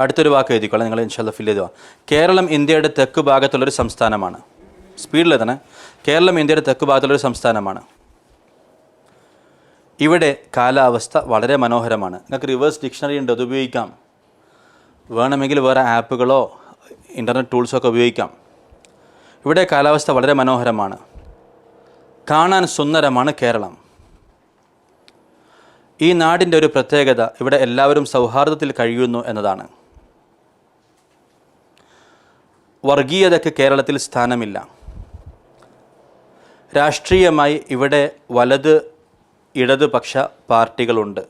അടുത്തൊരു വാക്ക് എഴുതിക്കോളാം, നിങ്ങൾ ഇൻഷാല്ലാ ഫില്ല് ചെയ്തുക. കേരളം ഇന്ത്യയുടെ തെക്ക് ഭാഗത്തുള്ളൊരു സംസ്ഥാനമാണ്. സ്പീഡിൽ തന്നെ. കേരളം ഇന്ത്യയുടെ തെക്ക് ഭാഗത്തുള്ളൊരു സംസ്ഥാനമാണ്. ഇവിടെ കാലാവസ്ഥ വളരെ മനോഹരമാണ്. നിങ്ങൾക്ക് റിവേഴ്സ് ഡിക്ഷണറി ഉണ്ട്, അത് ഉപയോഗിക്കാം. വേണമെങ്കിൽ വേറെ ആപ്പുകളോ ഇൻ്റർനെറ്റ് ടൂൾസോ ഒക്കെ ഉപയോഗിക്കാം. ഇവിടെ കാലാവസ്ഥ വളരെ മനോഹരമാണ്. കാണാൻ സുന്ദരമാണ് കേരളം. ഈ നാടിൻ്റെ ഒരു പ്രത്യേകത ഇവിടെ എല്ലാവരും സൗഹാർദ്ദത്തിൽ കഴിയുന്നു എന്നതാണ്. വർഗീയതയ്ക്ക് കേരളത്തിൽ സ്ഥാനമില്ല. രാഷ്ട്രീയമായി ഇവിടെ വലത് ഇടതുപക്ഷ പാർട്ടികളുണ്ട്.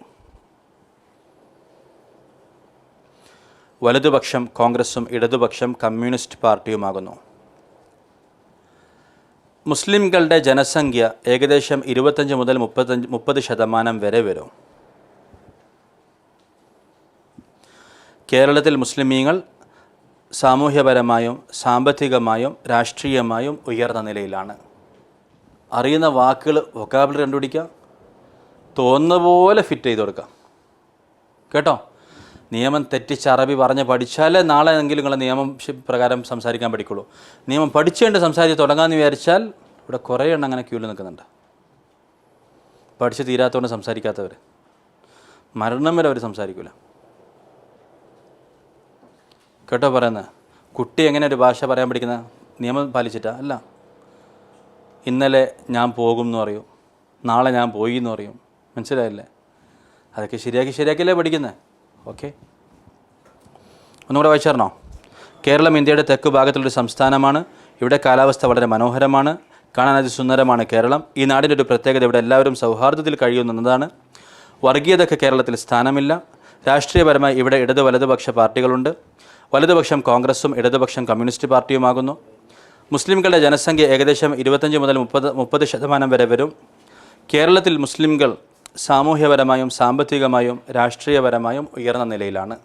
വലതുപക്ഷം കോൺഗ്രസും ഇടതുപക്ഷം കമ്മ്യൂണിസ്റ്റ് പാർട്ടിയുമാകുന്നു. മുസ്ലിംകളുടെ ജനസംഖ്യ ഏകദേശം 25 മുതൽ 30% വരെ വരും. കേരളത്തിൽ മുസ്ലിമീങ്ങൾ സാമൂഹ്യപരമായും സാമ്പത്തികമായും രാഷ്ട്രീയമായും ഉയർന്ന നിലയിലാണ്. അറിയുന്ന വാക്കുകൾ വൊക്കാബുലറി കണ്ടുപിടിക്കുക, തോന്നുന്ന പോലെ ഫിറ്റ് ചെയ്ത് കൊടുക്കുക. കേട്ടോ? നിയമം തെറ്റിച്ച് അറബി പറഞ്ഞ് പഠിച്ചാലേ നാളെ എങ്കിലും നിങ്ങൾ നിയമം പ്രകാരം സംസാരിക്കാൻ പഠിക്കുള്ളൂ. നിയമം പഠിച്ചുകൊണ്ട് സംസാരിച്ച് തുടങ്ങാമെന്ന് വിചാരിച്ചാൽ ഇവിടെ കുറേ എണ്ണം അങ്ങനെ ക്യൂവിൽ നിൽക്കുന്നുണ്ട്. പഠിച്ച് തീരാത്തതുകൊണ്ട് സംസാരിക്കാത്തവർ മരണം വരെ അവർ സംസാരിക്കില്ല. കേട്ടോ പറയുന്നത്? കുട്ടി എങ്ങനെ ഒരു ഭാഷ പറയാൻ പഠിക്കുന്ന? നിയമം പാലിച്ചിട്ടാ? അല്ല. ഇന്നലെ ഞാൻ പോകും എന്ന് പറയും, നാളെ ഞാൻ പോയി എന്ന് പറയും. മനസ്സിലായില്ലേ? അതൊക്കെ ശരിയാക്കിയല്ലേ പഠിക്കുന്നത്. ഓക്കെ, ഒന്നുകൂടെ വായിച്ചു തരണോ? കേരളം ഇന്ത്യയുടെ തെക്ക് ഭാഗത്തുള്ളൊരു സംസ്ഥാനമാണ്. ഇവിടെ കാലാവസ്ഥ വളരെ മനോഹരമാണ്. കാണാൻ അതിസുന്ദരമാണ് കേരളം. ഈ നാടിൻ്റെ ഒരു പ്രത്യേകത ഇവിടെ എല്ലാവരും സൗഹാർദ്ദത്തിൽ കഴിയുന്നതാണ്. വർഗീയതയ്ക്ക് കേരളത്തിൽ സ്ഥാനമില്ല. രാഷ്ട്രീയപരമായി ഇവിടെ ഇടത് വലതുപക്ഷ പാർട്ടികളുണ്ട്. വലതുപക്ഷം കോൺഗ്രസും ഇടതുപക്ഷം കമ്മ്യൂണിസ്റ്റ് പാർട്ടിയുമാകുന്നു. മുസ്ലിംകളുടെ ജനസംഖ്യ ഏകദേശം 25 മുതൽ 30% വരെ വരും. കേരളത്തിൽ മുസ്ലിംകൾ സാമൂഹ്യപരമായും സാമ്പത്തികമായും രാഷ്ട്രീയപരമായും ഉയർന്ന നിലയിലാണ്.